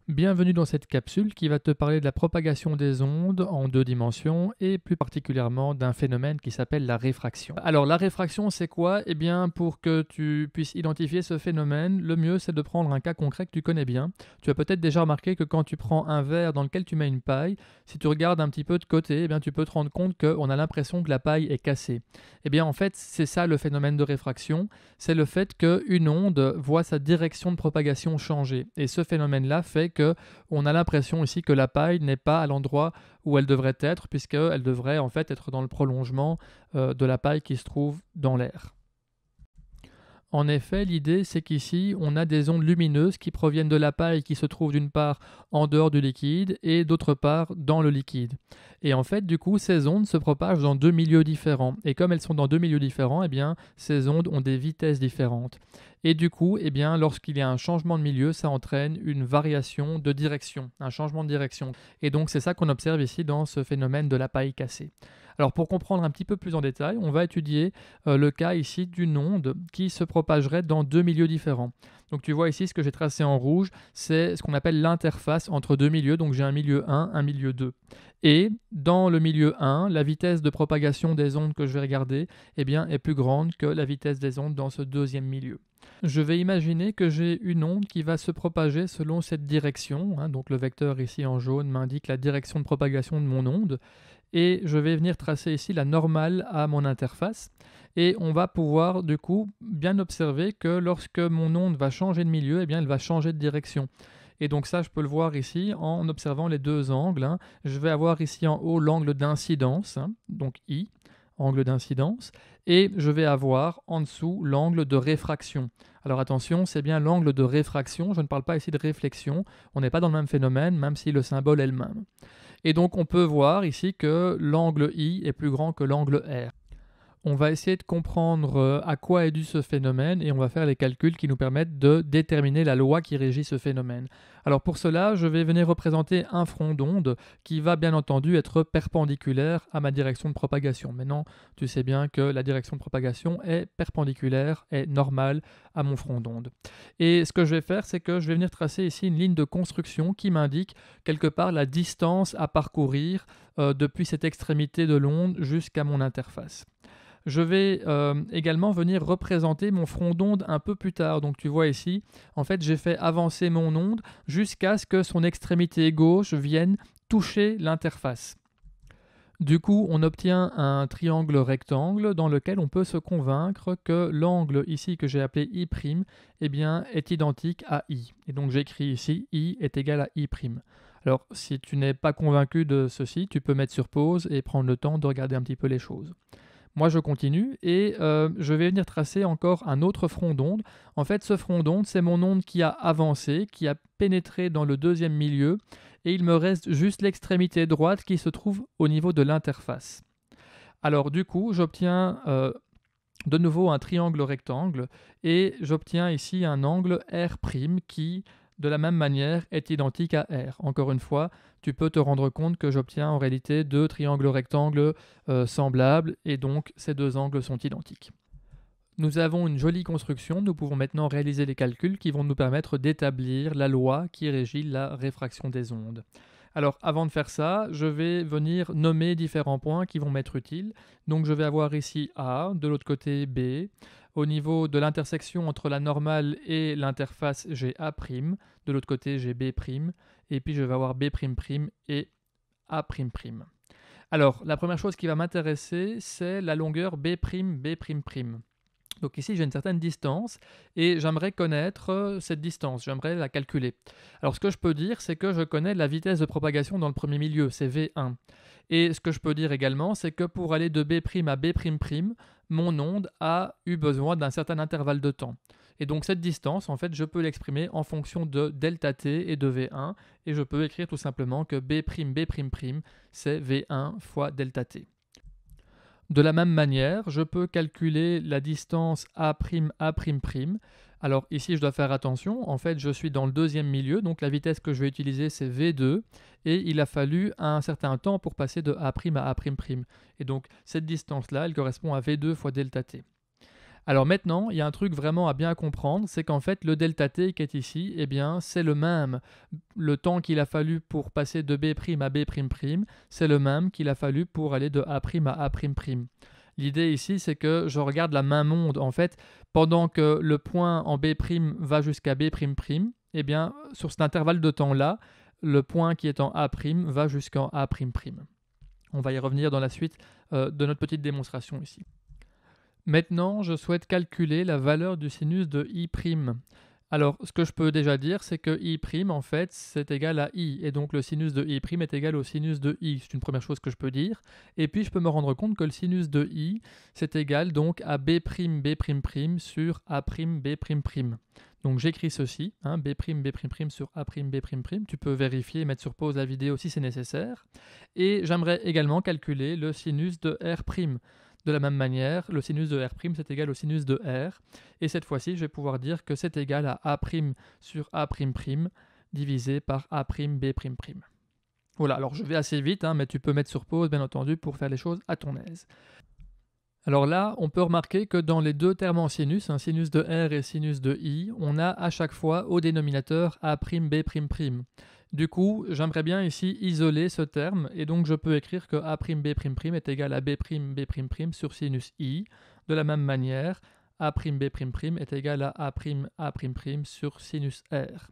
Bienvenue dans cette capsule qui va te parler de la propagation des ondes en deux dimensions et plus particulièrement d'un phénomène qui s'appelle la réfraction. Alors la réfraction c'est quoi? Eh bien pour que tu puisses identifier ce phénomène, le mieux c'est de prendre un cas concret que tu connais bien. Tu as peut-être déjà remarqué que quand tu prends un verre dans lequel tu mets une paille, si tu regardes un petit peu de côté, eh bien tu peux te rendre compte qu'on a l'impression que la paille est cassée. Eh bien en fait c'est ça le phénomène de réfraction, c'est le fait qu'une onde voit sa direction de propagation changer. Et ce phénomène-là fait que on a l'impression ici que la paille n'est pas à l'endroit où elle devrait être, puisqu'elle devrait en fait être dans le prolongement de la paille qui se trouve dans l'air. En effet, l'idée c'est qu'ici on a des ondes lumineuses qui proviennent de la paille qui se trouve d'une part en dehors du liquide et d'autre part dans le liquide. Et en fait, du coup, ces ondes se propagent dans deux milieux différents. Et comme elles sont dans deux milieux différents, eh bien, ces ondes ont des vitesses différentes. Et du coup, eh bien, lorsqu'il y a un changement de milieu, ça entraîne une variation de direction, un changement de direction. Et donc c'est ça qu'on observe ici dans ce phénomène de la paille cassée. Alors pour comprendre un petit peu plus en détail, on va étudier le cas ici d'une onde qui se propagerait dans deux milieux différents. Donc tu vois ici ce que j'ai tracé en rouge, c'est ce qu'on appelle l'interface entre deux milieux, donc j'ai un milieu 1, un milieu 2. Et dans le milieu 1, la vitesse de propagation des ondes que je vais regarder eh bien, est plus grande que la vitesse des ondes dans ce deuxième milieu. Je vais imaginer que j'ai une onde qui va se propager selon cette direction, donc le vecteur ici en jaune m'indique la direction de propagation de mon onde, et je vais venir tracer ici la normale à mon interface. Et on va pouvoir du coup bien observer que lorsque mon onde va changer de milieu, eh bien, elle va changer de direction. Et donc ça, je peux le voir ici en observant les deux angles. Je vais avoir ici en haut l'angle d'incidence, donc I, angle d'incidence, et je vais avoir en dessous l'angle de réfraction. Alors attention, c'est bien l'angle de réfraction, je ne parle pas ici de réflexion, on n'est pas dans le même phénomène, même si le symbole est le même. Et donc on peut voir ici que l'angle I est plus grand que l'angle R. On va essayer de comprendre à quoi est dû ce phénomène et on va faire les calculs qui nous permettent de déterminer la loi qui régit ce phénomène. Alors pour cela, je vais venir représenter un front d'onde qui va bien entendu être perpendiculaire à ma direction de propagation. Maintenant, tu sais bien que la direction de propagation est perpendiculaire, est normale à mon front d'onde. Et ce que je vais faire, c'est que je vais venir tracer ici une ligne de construction qui m'indique quelque part la distance à parcourir depuis cette extrémité de l'onde jusqu'à mon interface. Je vais également venir représenter mon front d'onde un peu plus tard. Donc tu vois ici, en fait j'ai fait avancer mon onde jusqu'à ce que son extrémité gauche vienne toucher l'interface. Du coup, on obtient un triangle rectangle dans lequel on peut se convaincre que l'angle ici que j'ai appelé I', eh bien, est identique à I. Et donc j'écris ici I est égal à I'. Alors si tu n'es pas convaincu de ceci, tu peux mettre sur pause et prendre le temps de regarder un petit peu les choses. Moi, je continue et je vais venir tracer encore un autre front d'onde. En fait, ce front d'onde, c'est mon onde qui a avancé, qui a pénétré dans le deuxième milieu et il me reste juste l'extrémité droite qui se trouve au niveau de l'interface. Alors du coup, j'obtiens de nouveau un triangle rectangle et j'obtiens ici un angle R' qui, de la même manière, est identique à R. Encore une fois, tu peux te rendre compte que j'obtiens en réalité deux triangles rectangles semblables et donc ces deux angles sont identiques. Nous avons une jolie construction, nous pouvons maintenant réaliser les calculs qui vont nous permettre d'établir la loi qui régit la réfraction des ondes. Alors avant de faire ça, je vais venir nommer différents points qui vont m'être utiles. Donc je vais avoir ici A, de l'autre côté B. Au niveau de l'intersection entre la normale et l'interface, j'ai A', de l'autre côté j'ai B', et puis je vais avoir B'' et A''. Alors la première chose qui va m'intéresser, c'est la longueur B', B''. Donc ici, j'ai une certaine distance et j'aimerais connaître cette distance, j'aimerais la calculer. Alors ce que je peux dire, c'est que je connais la vitesse de propagation dans le premier milieu, c'est V1. Et ce que je peux dire également, c'est que pour aller de B' à B'', mon onde a eu besoin d'un certain intervalle de temps. Et donc cette distance, en fait, je peux l'exprimer en fonction de delta t et de V1, et je peux écrire tout simplement que B', B'', c'est V1 fois delta t. De la même manière, je peux calculer la distance A', A''. Alors ici, je dois faire attention. En fait, je suis dans le deuxième milieu, donc la vitesse que je vais utiliser, c'est V2. Et il a fallu un certain temps pour passer de A' à A''. Et donc, cette distance-là, elle correspond à V2 fois delta t. Alors maintenant, il y a un truc vraiment à bien comprendre, c'est qu'en fait le delta t qui est ici, eh bien c'est le même. Le temps qu'il a fallu pour passer de B' à B', c'est le même qu'il a fallu pour aller de A' à A''. L'idée ici, c'est que je regarde la même onde. En fait, pendant que le point en B' va jusqu'à B'', eh bien sur cet intervalle de temps-là, le point qui est en A' va jusqu'en A''. On va y revenir dans la suite de notre petite démonstration ici. Maintenant, je souhaite calculer la valeur du sinus de I'. Alors, ce que je peux déjà dire, c'est que I', en fait, c'est égal à I. Et donc, le sinus de I' est égal au sinus de I. C'est une première chose que je peux dire. Et puis, je peux me rendre compte que le sinus de I, c'est égal donc à B', B', sur A', B'. Donc, j'écris ceci, hein, B', B', sur A', B'. Tu peux vérifier et mettre sur pause la vidéo si c'est nécessaire. Et j'aimerais également calculer le sinus de R'. De la même manière, le sinus de R' c'est égal au sinus de R. Et cette fois-ci, je vais pouvoir dire que c'est égal à A' sur A'' divisé par A', B'. Voilà, alors je vais assez vite, hein, mais tu peux mettre sur pause, bien entendu, pour faire les choses à ton aise. Alors là, on peut remarquer que dans les deux termes en sinus, sinus de R et sinus de I, on a à chaque fois au dénominateur A', B'. Du coup, j'aimerais bien ici isoler ce terme, et donc je peux écrire que A', B', est égal à B', B', sur sinus I. De la même manière, A', B', est égal à A', sur sinus R.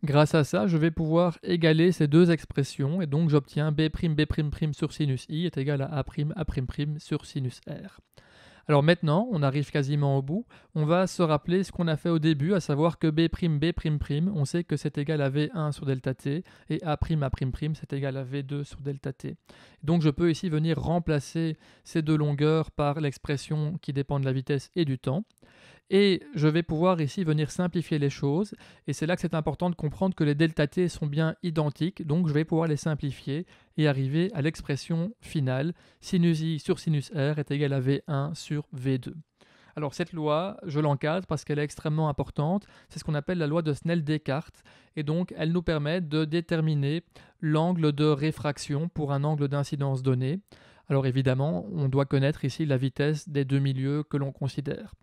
Grâce à ça, je vais pouvoir égaler ces deux expressions, et donc j'obtiens B', B', sur sinus I est égal à A', sur sinus R. Alors maintenant, on arrive quasiment au bout, on va se rappeler ce qu'on a fait au début, à savoir que B', B', on sait que c'est égal à V1 sur delta t, et A', c'est égal à V2 sur delta t. Donc je peux ici venir remplacer ces deux longueurs par l'expression qui dépend de la vitesse et du temps. Et je vais pouvoir ici venir simplifier les choses, et c'est là que c'est important de comprendre que les delta t sont bien identiques, donc je vais pouvoir les simplifier et arriver à l'expression finale, sinus i sur sinus r est égal à V1 sur V2. Alors cette loi, je l'encadre parce qu'elle est extrêmement importante, c'est ce qu'on appelle la loi de Snell-Descartes, et donc elle nous permet de déterminer l'angle de réfraction pour un angle d'incidence donné. Alors évidemment, on doit connaître ici la vitesse des deux milieux que l'on considère.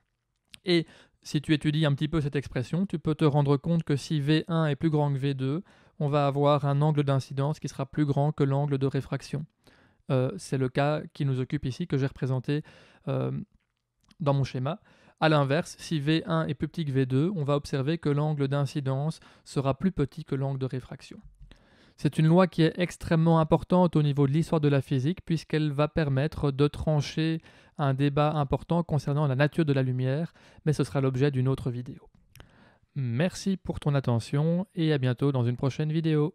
Et si tu étudies un petit peu cette expression, tu peux te rendre compte que si V1 est plus grand que V2, on va avoir un angle d'incidence qui sera plus grand que l'angle de réfraction. C'est le cas qui nous occupe ici, que j'ai représenté dans mon schéma. A l'inverse, si V1 est plus petit que V2, on va observer que l'angle d'incidence sera plus petit que l'angle de réfraction. C'est une loi qui est extrêmement importante au niveau de l'histoire de la physique puisqu'elle va permettre de trancher un débat important concernant la nature de la lumière, mais ce sera l'objet d'une autre vidéo. Merci pour ton attention et à bientôt dans une prochaine vidéo.